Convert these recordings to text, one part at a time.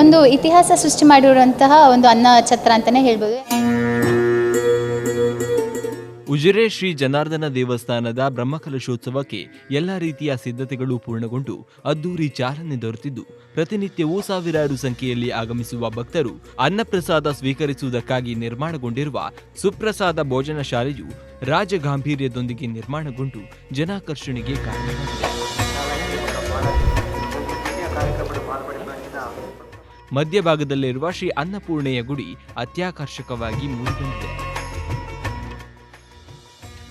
ಒಂದು ಇತಿಹಾಸ ಸೃಷ್ಟಿ ಮಾಡಿರುವಂತಹ ಒಂದು ಅನ್ನ ಛತ್ರ ಅಂತಲೇ ಹೇಳ್ಬೋದು. ಉಜಿರೆ ಶ್ರೀ ಜನಾರ್ದನ ದೇವಸ್ಥಾನದ ಬ್ರಹ್ಮಕಲಶೋತ್ಸವಕ್ಕೆ ಎಲ್ಲ ರೀತಿಯ ಸಿದ್ಧತೆಗಳು ಪೂರ್ಣಗೊಂಡು ಅದ್ದೂರಿ ಚಾಲನೆ ದೊರೆತಿದ್ದು, ಪ್ರತಿನಿತ್ಯವೂ ಸಾವಿರಾರು ಸಂಖ್ಯೆಯಲ್ಲಿ ಆಗಮಿಸುವ ಭಕ್ತರು ಅನ್ನಪ್ರಸಾದ ಸ್ವೀಕರಿಸುವುದಕ್ಕಾಗಿ ನಿರ್ಮಾಣಗೊಂಡಿರುವ ಸುಪ್ರಸಾದ ಭೋಜನ ಶಾಲೆಯು ರಾಜಗಾಂಭೀರ್ಯದೊಂದಿಗೆ ನಿರ್ಮಾಣಗೊಂಡು ಜನಾಕರ್ಷಣೆಗೆ ಕಾರಣವಾಗಿದೆ. ಮಧ್ಯಭಾಗದಲ್ಲಿರುವ ಶ್ರೀ ಅನ್ನಪೂರ್ಣೆಯ ಗುಡಿ ಅತ್ಯಾಕರ್ಷಕವಾಗಿ ಮೂಡಿಬಂದಿದೆ.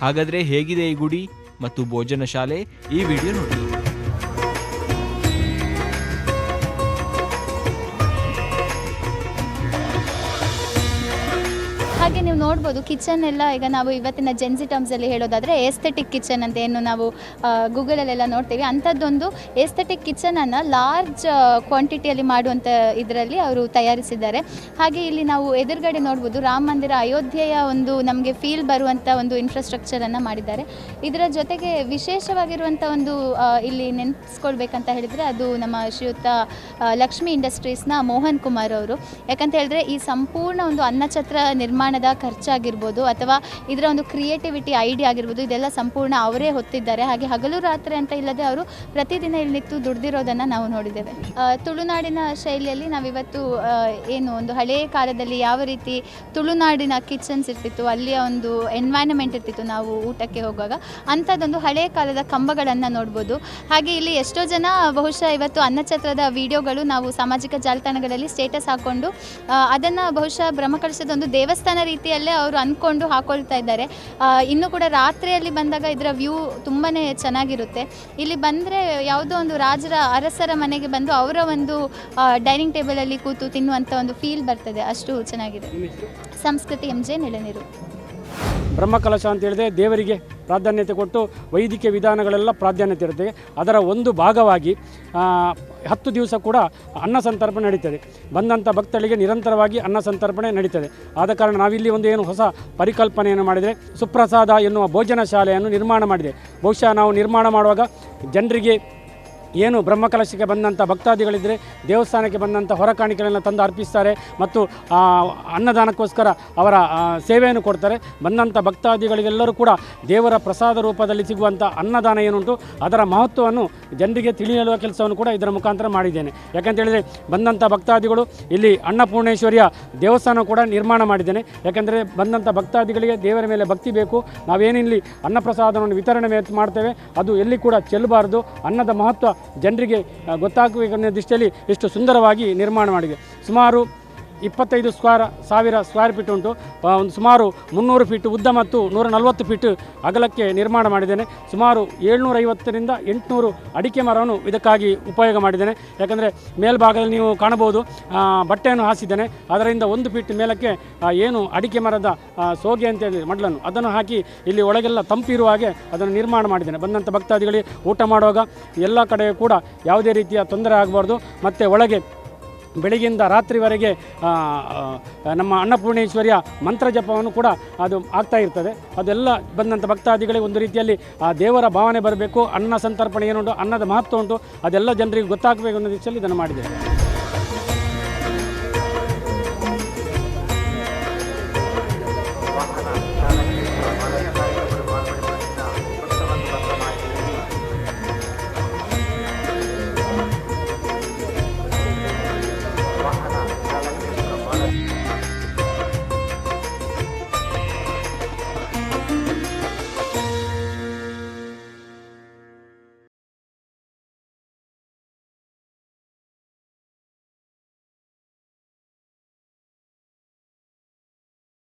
ಹಾಗಾದ್ರೆ ಹೇಗಿದೆ ಈ ಗುಡಿ ಮತ್ತು ಭೋಜನ ಶಾಲೆ? ಈ ವಿಡಿಯೋ ನೋಡಿ. ಹಾಗೆ ನೀವು ನೋಡ್ಬೋದು ಕಿಚನ್ ಎಲ್ಲ ಈಗ ನಾವು ಇವತ್ತಿನ ಜೆನ್ಸಿ ಟರ್ಮ್ಸಲ್ಲಿ ಹೇಳೋದಾದರೆ ಏಸ್ಥೆಟಿಕ್ ಕಿಚನ್ ಅಂತ ಏನು ನಾವು ಗೂಗಲಲ್ಲೆಲ್ಲ ನೋಡ್ತೀವಿ, ಅಂಥದ್ದೊಂದು ಏಸ್ಥೆಟಿಕ್ ಕಿಚನನ್ನು ಲಾರ್ಜ್ ಕ್ವಾಂಟಿಟಿಯಲ್ಲಿ ಮಾಡುವಂಥ ಇದರಲ್ಲಿ ಅವರು ತಯಾರಿಸಿದ್ದಾರೆ. ಹಾಗೆ ಇಲ್ಲಿ ನಾವು ಎದುರುಗಡೆ ನೋಡ್ಬೋದು ರಾಮ ಮಂದಿರ ಅಯೋಧ್ಯೆಯ ಒಂದು ನಮಗೆ ಫೀಲ್ ಬರುವಂಥ ಒಂದು ಇನ್ಫ್ರಾಸ್ಟ್ರಕ್ಚರನ್ನು ಮಾಡಿದ್ದಾರೆ. ಇದರ ಜೊತೆಗೆ ವಿಶೇಷವಾಗಿರುವಂಥ ಒಂದು ಇಲ್ಲಿ ನೆನೆಸ್ಕೊಳ್ಬೇಕಂತ ಹೇಳಿದರೆ ಅದು ನಮ್ಮ ಶ್ರೀಯುತ ಲಕ್ಷ್ಮಿ ಇಂಡಸ್ಟ್ರೀಸ್ನ ಮೋಹನ್ ಕುಮಾರ್ ಅವರು. ಯಾಕಂತ ಹೇಳಿದ್ರೆ ಈ ಸಂಪೂರ್ಣ ಒಂದು ಅನ್ನಛತ್ರ ನಿರ್ಮಾಣದ ಖರ್ಚಾಗಿರ್ಬೋದು ಅಥವಾ ಇದರ ಒಂದು ಕ್ರಿಯೇಟಿವಿಟಿ ಐಡಿಯಾ ಆಗಿರ್ಬೋದು, ಇದೆಲ್ಲ ಸಂಪೂರ್ಣ ಅವರೇ ಹೊತ್ತಿದ್ದಾರೆ. ಹಾಗೆ ಹಗಲು ರಾತ್ರಿ ಅಂತ ಇಲ್ಲದೆ ಅವರು ಪ್ರತಿದಿನ ಇಲ್ಲಿ ನಿಂತು ದುಡ್ದಿರೋದನ್ನು ನಾವು ನೋಡಿದ್ದೇವೆ. ತುಳುನಾಡಿನ ಶೈಲಿಯಲ್ಲಿ ನಾವಿವತ್ತು ಏನು ಒಂದು ಹಳೆಯ ಕಾಲದಲ್ಲಿ ಯಾವ ರೀತಿ ತುಳುನಾಡಿನ ಕಿಚನ್ಸ್ ಇರ್ತಿತ್ತು, ಅಲ್ಲಿಯ ಒಂದು ಎನ್ವೈರನ್ಮೆಂಟ್ ಇರ್ತಿತ್ತು ನಾವು ಊಟಕ್ಕೆ ಹೋಗುವಾಗ, ಅಂಥದ್ದೊಂದು ಹಳೆಯ ಕಾಲದ ಕಂಬಗಳನ್ನು ನೋಡ್ಬೋದು. ಹಾಗೆ ಇಲ್ಲಿ ಎಷ್ಟೋ ಜನ ಬಹುಶಃ ಇವತ್ತು ಅನ್ನಛತ್ರದ ವಿಡಿಯೋಗಳು ನಾವು ಸಾಮಾಜಿಕ ಜಾಲತಾಣಗಳಲ್ಲಿ ಸ್ಟೇಟಸ್ ಹಾಕ್ಕೊಂಡು ಅದನ್ನು ಬಹುಶಃ ಬ್ರಹ್ಮಕಲಶದ ಒಂದು ದೇವಸ್ಥಾನ ರೀತಿಯಲ್ಲೇ ಅವರು ಅಂದ್ಕೊಂಡು ಹಾಕೊಳ್ತಾ ಇದ್ದಾರೆ. ಇನ್ನೂ ಕೂಡ ರಾತ್ರಿಯಲ್ಲಿ ಬಂದಾಗ ಇದರ ವ್ಯೂ ತುಂಬಾ ಚೆನ್ನಾಗಿರುತ್ತೆ. ಇಲ್ಲಿ ಬಂದರೆ ಯಾವುದೋ ಒಂದು ಅರಸರ ಮನೆಗೆ ಬಂದು ಅವರ ಒಂದು ಡೈನಿಂಗ್ ಟೇಬಲಲ್ಲಿ ಕೂತು ತಿನ್ನುವಂಥ ಒಂದು ಫೀಲ್ ಬರ್ತದೆ, ಅಷ್ಟು ಚೆನ್ನಾಗಿದೆ. ಸಂಸ್ಕೃತಿ MJ ನೆಲೆನೀರು. ಬ್ರಹ್ಮಕಲಶ ಅಂತ ಹೇಳಿದ್ರೆ ದೇವರಿಗೆ ಪ್ರಾಧಾನ್ಯತೆ ಕೊಟ್ಟು ವೈದಿಕ ವಿಧಾನಗಳೆಲ್ಲ ಪ್ರಾಧಾನ್ಯತೆ ಇರುತ್ತೆ. ಅದರ ಒಂದು ಭಾಗವಾಗಿ 10 ದಿವಸ ಕೂಡ ಅನ್ನ ಸಂತರ್ಪಣೆ ನಡೀತದೆ. ಬಂದಂಥ ಭಕ್ತರಿಗೆ ನಿರಂತರವಾಗಿ ಅನ್ನ ಸಂತರ್ಪಣೆ ನಡೀತದೆ. ಆದ ಕಾರಣ ನಾವಿಲ್ಲಿ ಒಂದು ಏನು ಹೊಸ ಪರಿಕಲ್ಪನೆಯನ್ನು ಮಾಡಿದರೆ ಸುಪ್ರಸಾದ ಎನ್ನುವ ಭೋಜನ ಶಾಲೆಯನ್ನು ನಿರ್ಮಾಣ ಮಾಡಿದೆ. ಬಹುಶಃ ನಾವು ನಿರ್ಮಾಣ ಮಾಡುವಾಗ ಜನರಿಗೆ ಏನು ಬ್ರಹ್ಮಕಲಶಕ್ಕೆ ಬಂದಂಥ ಭಕ್ತಾದಿಗಳಿದ್ದರೆ ದೇವಸ್ಥಾನಕ್ಕೆ ಬಂದಂಥ ಹೊರಕಾಣಿಕೆಗಳನ್ನು ತಂದು ಅರ್ಪಿಸ್ತಾರೆ ಮತ್ತು ಅನ್ನದಾನಕ್ಕೋಸ್ಕರ ಅವರ ಸೇವೆಯನ್ನು ಕೊಡ್ತಾರೆ. ಬಂದಂಥ ಭಕ್ತಾದಿಗಳಿಗೆಲ್ಲರೂ ಕೂಡ ದೇವರ ಪ್ರಸಾದ ರೂಪದಲ್ಲಿ ಸಿಗುವಂಥ ಅನ್ನದಾನ ಏನುಂಟು ಅದರ ಮಹತ್ವವನ್ನು ಜನರಿಗೆ ತಿಳಿಯುವ ಕೆಲಸವನ್ನು ಕೂಡ ಇದರ ಮುಖಾಂತರ ಮಾಡಿದ್ದೇನೆ. ಯಾಕಂತ ಹೇಳಿದರೆ ಬಂದಂಥ ಭಕ್ತಾದಿಗಳು ಇಲ್ಲಿ ಅನ್ನಪೂರ್ಣೇಶ್ವರಿಯ ದೇವಸ್ಥಾನ ಕೂಡ ನಿರ್ಮಾಣ ಮಾಡಿದ್ದೇನೆ. ಯಾಕೆಂದರೆ ಬಂದಂಥ ಭಕ್ತಾದಿಗಳಿಗೆ ದೇವರ ಮೇಲೆ ಭಕ್ತಿ ಬೇಕು. ನಾವೇನಿಲ್ಲಿ ಅನ್ನಪ್ರಸಾದವನ್ನು ವಿತರಣೆ ಮಾಡ್ತೇವೆ ಅದು ಎಲ್ಲಿ ಕೂಡ ಚೆಲ್ಲಬಾರದು. ಅನ್ನದ ಮಹತ್ವ ಜನರಿಗೆ ಗೊತ್ತಾಗಬೇಕನ್ನೋ ದೃಷ್ಟಿಯಲ್ಲಿ ಎಷ್ಟು ಸುಂದರವಾಗಿ ನಿರ್ಮಾಣ ಮಾಡಿದೆ. ಸುಮಾರು 25,000 ಸ್ಕ್ವೇರ್ ಫೀಟ್ ಉಂಟು. ಒಂದು ಸುಮಾರು 300 ಫೀಟ್ ಉದ್ದ ಮತ್ತು 140 ಫೀಟ್ ಅಗಲಕ್ಕೆ ನಿರ್ಮಾಣ ಮಾಡಿದ್ದೇನೆ. ಸುಮಾರು 750ರಿಂದ 800 ಅಡಿಕೆ ಮರವನ್ನು ಇದಕ್ಕಾಗಿ ಉಪಯೋಗ ಮಾಡಿದ್ದೇನೆ. ಯಾಕಂದರೆ ಮೇಲ್ಭಾಗದಲ್ಲಿ ನೀವು ಕಾಣಬಹುದು ಬಟ್ಟೆಯನ್ನು ಹಾಸಿದ್ದೇನೆ. ಅದರಿಂದ 1 ಫೀಟ್ ಮೇಲಕ್ಕೆ ಏನು ಅಡಿಕೆ ಮರದ ಸೋಗೆ ಅಂತ ಹೇಳಿದರೆ ಮಡ್ಲನ್ನು ಅದನ್ನು ಹಾಕಿ ಇಲ್ಲಿ ಒಳಗೆಲ್ಲ ತಂಪಿರುವ ಹಾಗೆ ಅದನ್ನು ನಿರ್ಮಾಣ ಮಾಡಿದ್ದೇನೆ. ಬಂದಂಥ ಭಕ್ತಾದಿಗಳಿಗೆ ಊಟ ಮಾಡುವಾಗ ಎಲ್ಲ ಕಡೆ ಕೂಡ ಯಾವುದೇ ರೀತಿಯ ತೊಂದರೆ ಆಗಬಾರ್ದು. ಮತ್ತು ಒಳಗೆ ಬೆಳಗ್ಗೆಯಿಂದ ರಾತ್ರಿವರೆಗೆ ನಮ್ಮ ಅನ್ನಪೂರ್ಣೇಶ್ವರಿಯ ಮಂತ್ರ ಜಪವನ್ನು ಕೂಡ ಅದು ಆಗ್ತಾ ಇರ್ತದೆ. ಅದೆಲ್ಲ ಬಂದಂಥ ಭಕ್ತಾದಿಗಳಿಗೆ ಒಂದು ರೀತಿಯಲ್ಲಿ ಆ ದೇವರ ಭಾವನೆ ಬರಬೇಕು. ಅನ್ನ ಸಂತರ್ಪಣೆ ಏನುಂಟು ಅನ್ನದ ಮಹತ್ವ ಉಂಟು ಅದೆಲ್ಲ ಜನರಿಗೆ ಗೊತ್ತಾಗಬೇಕು ಅನ್ನೋ ದೃಷ್ಟಿಯಲ್ಲಿ ಇದನ್ನು ಮಾಡಿದ್ದೇವೆ.